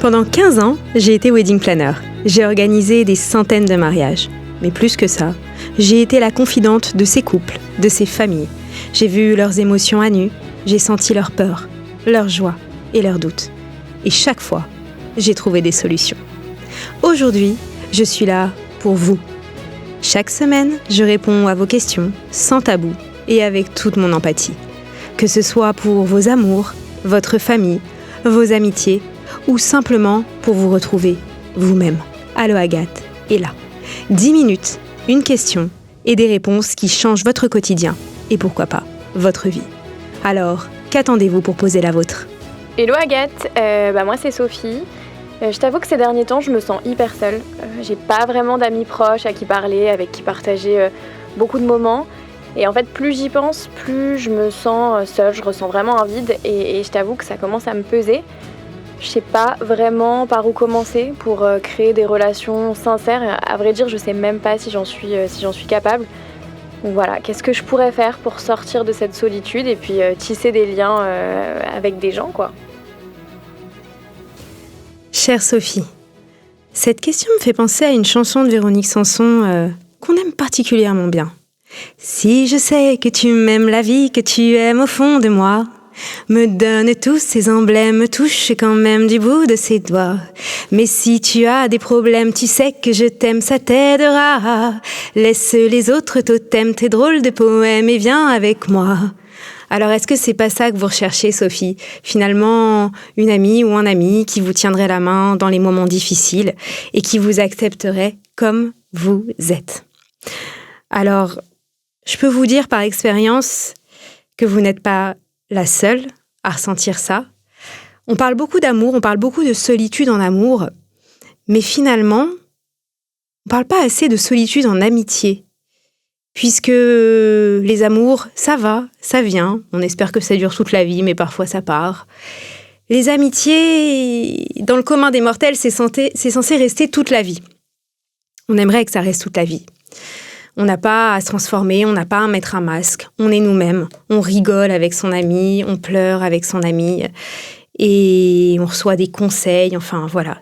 Pendant 15 ans, j'ai été wedding planner. J'ai organisé des centaines de mariages. Mais plus que ça, j'ai été la confidente de ces couples, de ces familles. J'ai vu leurs émotions à nu, j'ai senti leur peur, leur joie et leurs doutes. Et chaque fois, j'ai trouvé des solutions. Aujourd'hui, je suis là pour vous. Chaque semaine, je réponds à vos questions, sans tabou et avec toute mon empathie. Que ce soit pour vos amours, votre famille, vos amitiés, ou simplement pour vous retrouver vous-même. Allô Agathe est là. 10 minutes, une question et des réponses qui changent votre quotidien et pourquoi pas votre vie. Alors, qu'attendez-vous pour poser la vôtre ? Hello Agathe, moi c'est Sophie. Je t'avoue que ces derniers temps, je me sens hyper seule. J'ai pas vraiment d'amis proches à qui parler, avec qui partager beaucoup de moments. Et en fait, plus j'y pense, plus je me sens seule, je ressens vraiment un vide et je t'avoue que ça commence à me peser. Je sais pas vraiment par où commencer pour créer des relations sincères. À vrai dire, je sais même pas si j'en suis capable. Donc voilà, qu'est-ce que je pourrais faire pour sortir de cette solitude et puis tisser des liens avec des gens, quoi. Chère Sophie, cette question me fait penser à une chanson de Véronique Sanson qu'on aime particulièrement bien. Si je sais que tu m'aimes la vie, que tu aimes au fond de moi, me donne tous ces emblèmes, me touche quand même du bout de ses doigts. Mais si tu as des problèmes, tu sais que je t'aime, ça t'aidera. Laisse les autres totems, tes drôles de poèmes et viens avec moi. Alors, est-ce que c'est pas ça que vous recherchez, Sophie ? Finalement, une amie ou un ami qui vous tiendrait la main dans les moments difficiles et qui vous accepterait comme vous êtes. Alors, je peux vous dire par expérience que vous n'êtes pas la seule à ressentir ça. On parle beaucoup d'amour, on parle beaucoup de solitude en amour, mais finalement, on parle pas assez de solitude en amitié. Puisque les amours, ça va, ça vient. On espère que ça dure toute la vie, mais parfois ça part. Les amitiés, dans le commun des mortels, c'est censé rester toute la vie. On aimerait que ça reste toute la vie. On n'a pas à se transformer, on n'a pas à mettre un masque. On est nous-mêmes. On rigole avec son ami, on pleure avec son ami. Et on reçoit des conseils. Enfin, voilà.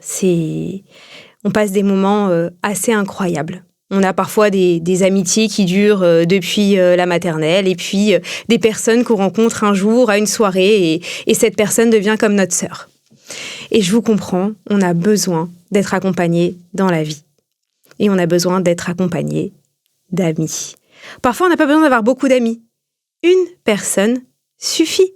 On passe des moments assez incroyables. On a parfois des amitiés qui durent depuis la maternelle et puis des personnes qu'on rencontre un jour à une soirée et cette personne devient comme notre sœur. Et je vous comprends, on a besoin d'être accompagné dans la vie. Et on a besoin d'être accompagné d'amis. Parfois, on n'a pas besoin d'avoir beaucoup d'amis. Une personne suffit.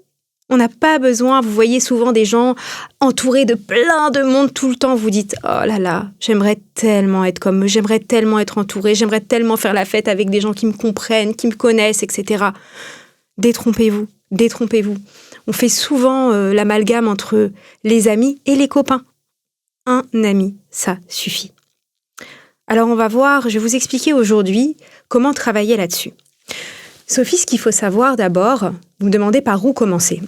On n'a pas besoin, vous voyez souvent des gens entourés de plein de monde tout le temps. Vous dites, oh là là, j'aimerais tellement être comme eux, j'aimerais tellement être entourée, j'aimerais tellement faire la fête avec des gens qui me comprennent, qui me connaissent, etc. Détrompez-vous. On fait souvent l'amalgame entre les amis et les copains. Un ami, ça suffit. Alors on va voir, je vais vous expliquer aujourd'hui comment travailler là-dessus. Sophie, ce qu'il faut savoir d'abord, vous me demandez par où commencer.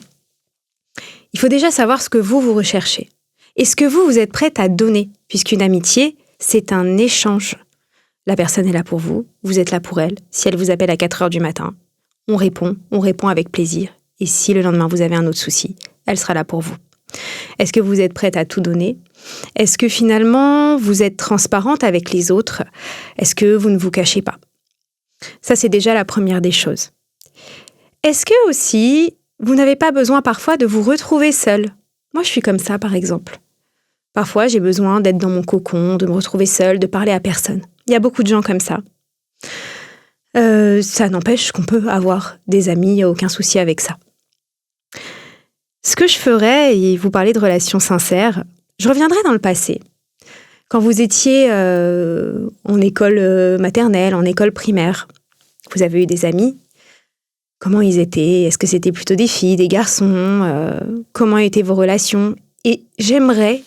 Il faut déjà savoir ce que vous recherchez. Et ce que vous êtes prête à donner, puisqu'une amitié, c'est un échange. La personne est là pour vous, vous êtes là pour elle. Si elle vous appelle à 4 heures du matin, on répond avec plaisir. Et si le lendemain vous avez un autre souci, elle sera là pour vous. Est-ce que vous êtes prête à tout donner ? Est-ce que finalement, vous êtes transparente avec les autres ? Est-ce que vous ne vous cachez pas ? Ça, c'est déjà la première des choses. Est-ce que aussi, vous n'avez pas besoin parfois de vous retrouver seule ? Moi, je suis comme ça, par exemple. Parfois, j'ai besoin d'être dans mon cocon, de me retrouver seule, de parler à personne. Il y a beaucoup de gens comme ça. Ça n'empêche qu'on peut avoir des amis, il n'y a aucun souci avec ça. Ce que je ferais, et vous parlez de relations sincères, je reviendrai dans le passé. Quand vous étiez en école maternelle, en école primaire, vous avez eu des amis. Comment ils étaient ? Est-ce que c'était plutôt des filles, des garçons ? Comment étaient vos relations ? Et j'aimerais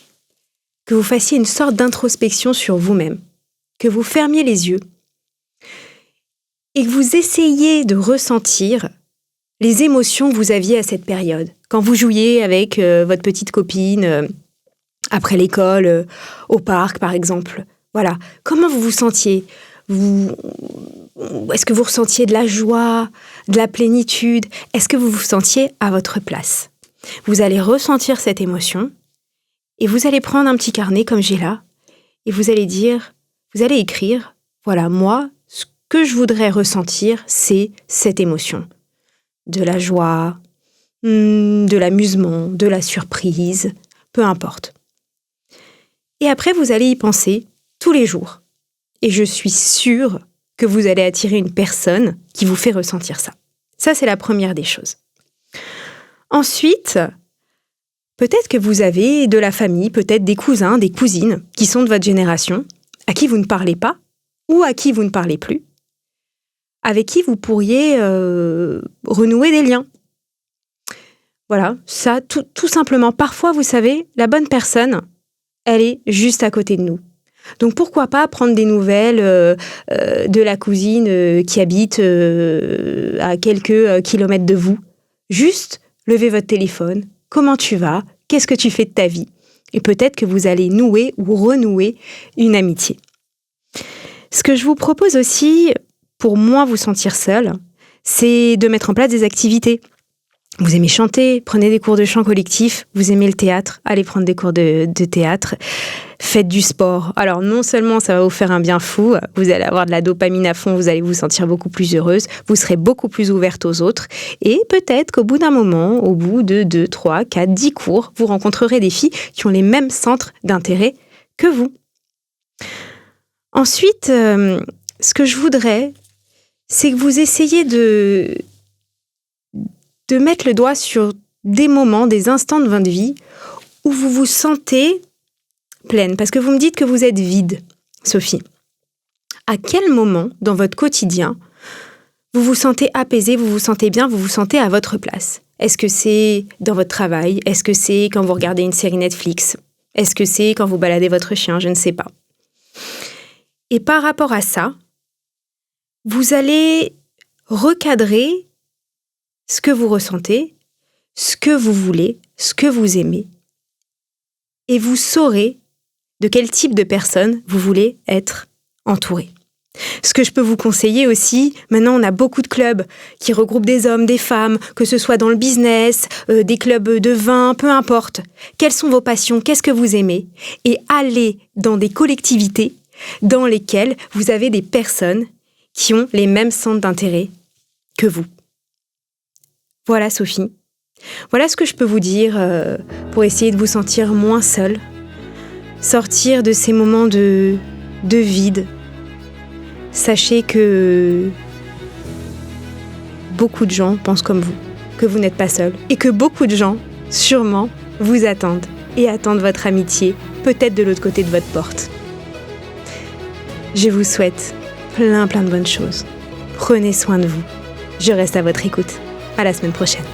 que vous fassiez une sorte d'introspection sur vous-même, que vous fermiez les yeux et que vous essayiez de ressentir les émotions que vous aviez à cette période. Quand vous jouiez avec votre petite copine après l'école, au parc par exemple. Voilà. Comment vous vous sentiez ? Est-ce que vous ressentiez de la joie, de la plénitude ? Est-ce que vous vous sentiez à votre place ? Vous allez ressentir cette émotion Et vous allez prendre un petit carnet comme j'ai là, et vous allez écrire, voilà, moi, ce que je voudrais ressentir, c'est cette émotion. De la joie, de l'amusement, de la surprise, peu importe. Et après, vous allez y penser tous les jours. Et je suis sûre que vous allez attirer une personne qui vous fait ressentir ça. Ça, c'est la première des choses. Ensuite, peut-être que vous avez de la famille, peut-être des cousins, des cousines qui sont de votre génération, à qui vous ne parlez pas ou à qui vous ne parlez plus, avec qui vous pourriez renouer des liens. Voilà, ça, tout simplement. Parfois, vous savez, la bonne personne, elle est juste à côté de nous. Donc, pourquoi pas prendre des nouvelles de la cousine qui habite à quelques kilomètres de vous. Juste levez votre téléphone. Comment tu vas ? Qu'est-ce que tu fais de ta vie ? Et peut-être que vous allez nouer ou renouer une amitié. Ce que je vous propose aussi, pour moins vous sentir seul, c'est de mettre en place des activités. Vous aimez chanter, prenez des cours de chant collectif. Vous aimez le théâtre, allez prendre des cours de théâtre. Faites du sport. Alors non seulement ça va vous faire un bien fou, vous allez avoir de la dopamine à fond, vous allez vous sentir beaucoup plus heureuse, vous serez beaucoup plus ouverte aux autres. Et peut-être qu'au bout d'un moment, au bout de 2, 3, 4, 10 cours, vous rencontrerez des filles qui ont les mêmes centres d'intérêt que vous. Ensuite, ce que je voudrais, c'est que vous essayiez de mettre le doigt sur des moments, des instants de votre vie où vous vous sentez pleine. Parce que vous me dites que vous êtes vide, Sophie. À quel moment dans votre quotidien vous vous sentez apaisée, vous vous sentez bien, vous vous sentez à votre place ? Est-ce que c'est dans votre travail ? Est-ce que c'est quand vous regardez une série Netflix ? Est-ce que c'est quand vous baladez votre chien ? Je ne sais pas. Et par rapport à ça, vous allez recadrer ce que vous ressentez, ce que vous voulez, ce que vous aimez. Et vous saurez de quel type de personne vous voulez être entouré. Ce que je peux vous conseiller aussi, maintenant on a beaucoup de clubs qui regroupent des hommes, des femmes, que ce soit dans le business, des clubs de vin, peu importe. Quelles sont vos passions, qu'est-ce que vous aimez ? Et allez dans des collectivités dans lesquelles vous avez des personnes qui ont les mêmes centres d'intérêt que vous. Voilà Sophie. Voilà ce que je peux vous dire pour essayer de vous sentir moins seule. Sortir de ces moments de vide. Sachez que beaucoup de gens pensent comme vous, que vous n'êtes pas seul et que beaucoup de gens, sûrement, vous attendent et attendent votre amitié, peut-être de l'autre côté de votre porte. Je vous souhaite plein de bonnes choses. Prenez soin de vous. Je reste à votre écoute. À la semaine prochaine.